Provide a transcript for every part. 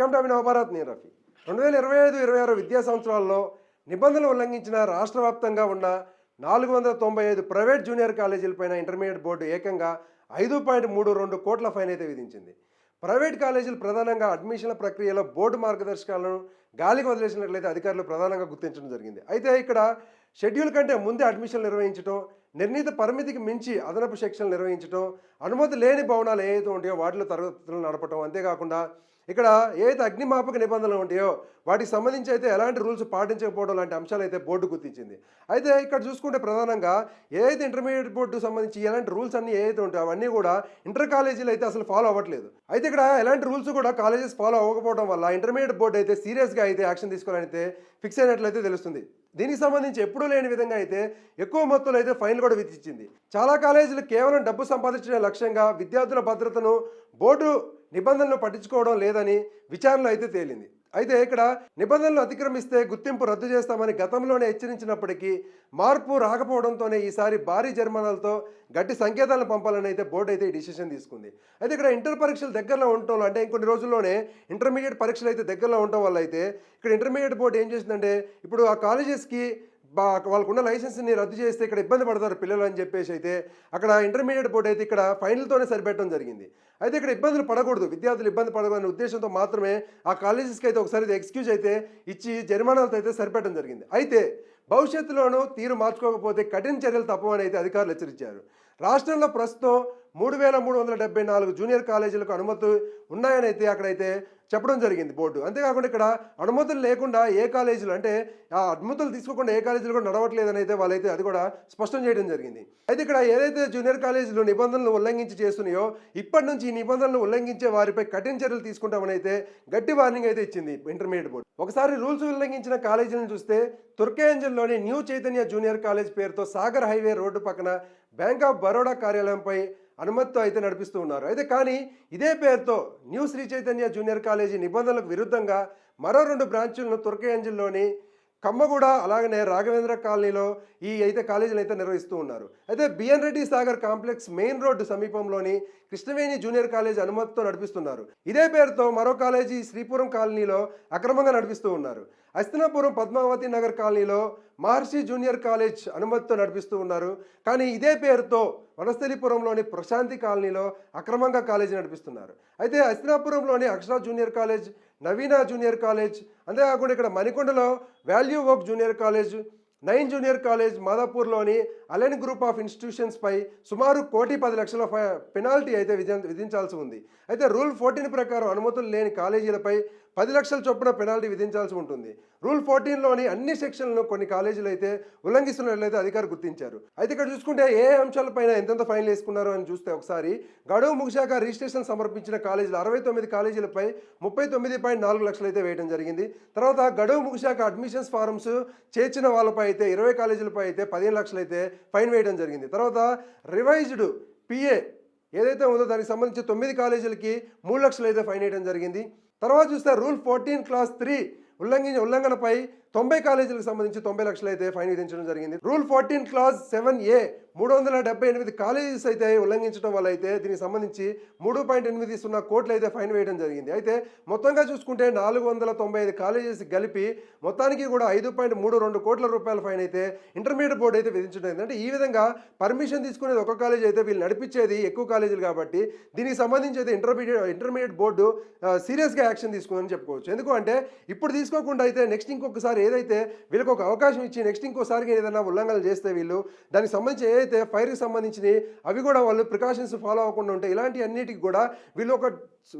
Welcome to Abhinav Bharat. నేను రఫీ. 2025-26 విద్యా సంవత్సరాల్లో నిబంధనలు ఉల్లంఘించిన రాష్ట్ర వ్యాప్తంగా ఉన్న 495 ప్రైవేట్ జూనియర్ కాలేజీలపైన ఇంటర్మీడియట్ బోర్డు ఏకంగా 5.32 కోట్ల ఫైన్ అయితే విధించింది. ప్రైవేట్ కాలేజీలు ప్రధానంగా అడ్మిషన్ల ప్రక్రియలో బోర్డు మార్గదర్శకాలను గాలికి వదిలేసినట్లయితే అధికారులు ప్రధానంగా గుర్తించడం జరిగింది. అయితే ఇక్కడ షెడ్యూల్ కంటే ముందే అడ్మిషన్లు నిర్వహించడం, నిర్ణీత పరిమితికి మించి అదనపు సెక్షన్లు నిర్వహించడం, అనుమతి లేని భవనాలు ఏవైతే ఉంటాయో వాటిలో తరగతులు నడపడం, అంతేకాకుండా ఇక్కడ ఏదైతే అగ్నిమాపక నిబంధనలు ఉంటాయో వాటికి సంబంధించి అయితే ఎలాంటి రూల్స్ పాటించకపోవడం లాంటి అంశాలు అయితే బోర్డు గుర్తించింది. అయితే ఇక్కడ చూసుకుంటే ప్రధానంగా ఏదైతే ఇంటర్మీడియట్ బోర్డుకు సంబంధించి ఎలాంటి రూల్స్ అన్నీ ఏవైతే ఉంటాయో అవన్నీ కూడా ఇంటర్ కాలేజీలు అయితే అసలు ఫాలో అవ్వట్లేదు. అయితే ఇక్కడ ఎలాంటి రూల్స్ కూడా కాలేజెస్ ఫాలో అవ్వకపోవడం వల్ల ఇంటర్మీడియట్ బోర్డు అయితే సీరియస్గా అయితే యాక్షన్ తీసుకోవాలని అయితే ఫిక్స్ అయినట్లయితే తెలుస్తుంది. దీనికి సంబంధించి ఎప్పుడూ లేని విధంగా అయితే ఎక్కువ మొత్తంలో అయితే ఫైన్లు కూడా విధించింది. చాలా కాలేజీలు కేవలం డబ్బు సంపాదించడం లక్ష్యంగా విద్యార్థుల భద్రతను బోర్డు నిబంధనలు పట్టించుకోవడం లేదని విచారణలో అయితే తేలింది. అయితే ఇక్కడ నిబంధనలు అతిక్రమిస్తే గుర్తింపు రద్దు చేస్తామని గతంలోనే హెచ్చరించినప్పటికీ మార్పు రాకపోవడంతోనే ఈసారి భారీ జరిమానాలతో గట్టి సంకేతాలను పంపాలని అయితే బోర్డు అయితే ఈ డిసిషన్ తీసుకుంది. అయితే ఇక్కడ ఇంటర్ పరీక్షలు దగ్గరలో ఉండటం అంటే ఇంకొన్ని రోజుల్లోనే ఇంటర్మీడియట్ పరీక్షలు అయితే దగ్గరలో ఉండటం వల్ల అయితే ఇక్కడ ఇంటర్మీడియట్ బోర్డు ఏం చేసిందంటే ఇప్పుడు ఆ కాలేజెస్కి వాళ్ళకున్న లైసెన్స్ని రద్దు చేస్తే ఇక్కడ ఇబ్బంది పడతారు పిల్లలు అని చెప్పేసి అయితే అక్కడ ఇంటర్మీడియట్ బోర్డు అయితే ఇక్కడ ఫైనల్తోనే సరిపెట్టడం జరిగింది. అయితే ఇక్కడ ఇబ్బందులు పడకూడదు, విద్యార్థులు ఇబ్బంది పడకూడదు అనే ఉద్దేశంతో మాత్రమే ఆ కాలేజెస్కి అయితే ఒకసారి ఎక్స్క్యూజ్ అయితే ఇచ్చి జరిమానాలతో అయితే సరిపెట్టడం జరిగింది. అయితే భవిష్యత్తులోనూ తీరు మార్చుకోకపోతే కఠిన చర్యలు తప్పవని అయితే అధికారులు హెచ్చరించారు. రాష్ట్రంలో ప్రస్తుతం 3,374 జూనియర్ కాలేజీలకు అనుమతులు ఉన్నాయని అయితే అక్కడైతే చెప్పడం జరిగింది బోర్డు. అంతేకాకుండా ఇక్కడ అనుమతులు లేకుండా ఏ కాలేజీలు అంటే ఆ అనుమతులు తీసుకోకుండా ఏ కాలేజీలు కూడా నడవట్లేదని అయితే వాళ్ళైతే అది కూడా స్పష్టం చేయడం జరిగింది. అయితే ఇక్కడ ఏదైతే జూనియర్ కాలేజీలు నిబంధనలు ఉల్లంఘించి చేస్తున్నాయో ఇప్పటి నుంచి ఈ నిబంధనలు ఉల్లంఘించే వారిపై కఠిన చర్యలు తీసుకుంటామని అయితే గట్టి వార్నింగ్ అయితే ఇచ్చింది ఇంటర్మీడియట్ బోర్డు. ఒకసారి రూల్స్ ఉల్లంఘించిన కాలేజీలను చూస్తే తుర్కేంజల్లోని న్యూ చైతన్య జూనియర్ కాలేజ్ పేరుతో సాగర్ హైవే రోడ్డు పక్కన బ్యాంక్ ఆఫ్ బరోడా కార్యాలయంపై అనుమతితో అయితే నడిపిస్తూ ఉన్నారు. అయితే కానీ ఇదే పేరుతో new Shri Chaitanya junior college నిబంధనలకు విరుద్ధంగా మరో 2 బ్రాంచులను తుర్కేంజల్లోని కమ్మగూడ అలాగనే రాఘవేంద్ర కాలనీలో ఈ అయితే కాలేజీలు అయితే నిర్వహిస్తూ ఉన్నారు. అయితే BN Reddy Sagar complex main road సమీపంలోని కృష్ణవేణి జూనియర్ కాలేజ్ అనుమతితో నడిపిస్తున్నారు. ఇదే పేరుతో మరో కాలేజీ శ్రీపురం కాలనీలో అక్రమంగా నడిపిస్తూ ఉన్నారు. హస్తినాపురం పద్మావతి నగర్ కాలనీలో మహర్షి జూనియర్ కాలేజ్ అనుమతితో నడిపిస్తూ ఉన్నారు. కానీ ఇదే పేరుతో వనస్థలిపురంలోని ప్రశాంతి కాలనీలో అక్రమంగా కాలేజీ నడిపిస్తున్నారు. అయితే హస్తినాపురంలోని Akshara junior college, Naveena junior college, అంతేకాకుండా ఇక్కడ మణికొండలో value work junior college, 9 junior college, మాదాపూర్లోని అలెన్ గ్రూప్ ఆఫ్ ఇన్స్టిట్యూషన్స్పై సుమారు 1,10,00,000 పెనాల్టీ అయితే విధించాల్సి ఉంది. అయితే రూల్ 14 ప్రకారం అనుమతులు లేని కాలేజీలపై 10 లక్షల చొప్పున పెనాల్టీ విధించాల్సి ఉంటుంది. రూల్ 14లోని అన్ని సెక్షన్లను కొన్ని కాలేజీలు అయితే ఉల్లంఘిస్తున్నట్లయితే అధికారులు గుర్తించారు. అయితే ఇక్కడ చూసుకుంటే ఏ అంశాలపైన ఎంతెంత ఫైన్లు వేసుకున్నారు అని చూస్తే ఒకసారి గడువు ముగిశాక రిజిస్ట్రేషన్ సమర్పించిన కాలేజీలు 69 కాలేజీలపై 39.4 లక్షలు అయితే వేయడం జరిగింది. తర్వాత గడువు ముగిశాక అడ్మిషన్స్ ఫారమ్స్ చేర్చిన వాళ్ళపై అయితే 20 కాలేజీలపై అయితే 15 లక్షలు అయితే ఫైన్ వేయడం జరిగింది. తర్వాత రివైజ్డ్ పిఏ ఏదైతే ఉందో దానికి సంబంధించి 9 కాలేజీలకి 3 లక్షలు అయితే ఫైన్ వేయడం జరిగింది. తర్వాత చూస్తే రూల్ 14 క్లాస్ 3 ఉల్లంఘనపై 90 కాలేజీలకు సంబంధించి 90 లక్షలు అయితే ఫైన్ విధించడం జరిగింది. రూల్ 14 క్లాస్ 7A 378 కాలేజెస్ అయితే ఉల్లంఘించడం వల్ల అయితే దీనికి సంబంధించి 3.80 కోట్లు అయితే ఫైన్ వేయడం జరిగింది. అయితే మొత్తంగా చూసుకుంటే 495 కాలేజెస్ కలిపి మొత్తానికి కూడా 5.32 కోట్ల రూపాయల ఫైన్ అయితే ఇంటర్మీడియట్ బోర్డు అయితే విధించడం జరిగింది. అంటే ఈ విధంగా పర్మిషన్ తీసుకునేది ఒక కాలేజ్ అయితే వీళ్ళు నడిపించేది ఎక్కువ కాలేజీలు కాబట్టి దీనికి సంబంధించి అయితే ఇంటర్మీడియట్ బోర్డు సీరియస్గా యాక్షన్ తీసుకుందని చెప్పుకోవచ్చు. ఎందుకంటే ఇప్పుడు తీసుకోకుండా అయితే నెక్స్ట్ ఇంకొకసారి ఏదైతే వీళ్ళకి ఒక అవకాశం ఇచ్చి నెక్స్ట్ ఇంకోసారికి ఏదైనా ఉల్లంఘనలు చేస్తే వీళ్ళు దానికి సంబంధించి ఏదైతే ఫైర్కి సంబంధించినవి అవి కూడా వాళ్ళు ప్రికాషన్స్ ఫాలో అవ్వకుండా ఉంటే ఇలాంటి అన్నిటికి కూడా వీళ్ళు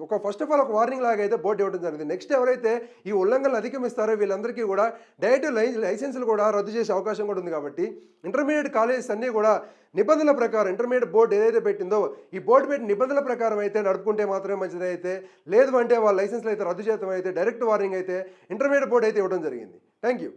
ఒక ఫస్ట్ ఆఫ్ ఆల్ ఒక వార్నింగ్ లాగా అయితే బోర్డు ఇవ్వడం జరిగింది. నెక్స్ట్ ఎవరైతే ఈ ఉల్లంఘనలు అధిగమిస్తారో వీళ్ళందరికీ కూడా డైరెక్ట్ లైసెన్సులు కూడా రద్దు చేసే అవకాశం కూడా ఉంది. కాబట్టి ఇంటర్మీడియట్ కాలేజెస్ అన్నీ కూడా నిబంధనల ప్రకారం ఇంటర్మీడియట్ బోర్డు ఏదైతే పెట్టిందో ఈ బోర్డు పెట్టిన నిబంధనల ప్రకారం అయితే నడుపుకుంటే మాత్రమే మంచిది. అయితే లేదు అంటే వాళ్ళ లైసెన్స్లు అయితే రద్దు చేయడం అయితే డైరెక్ట్ వార్నింగ్ అయితే ఇంటర్మీడియట్ బోర్డు అయితే ఇవ్వడం జరిగింది. Thank you.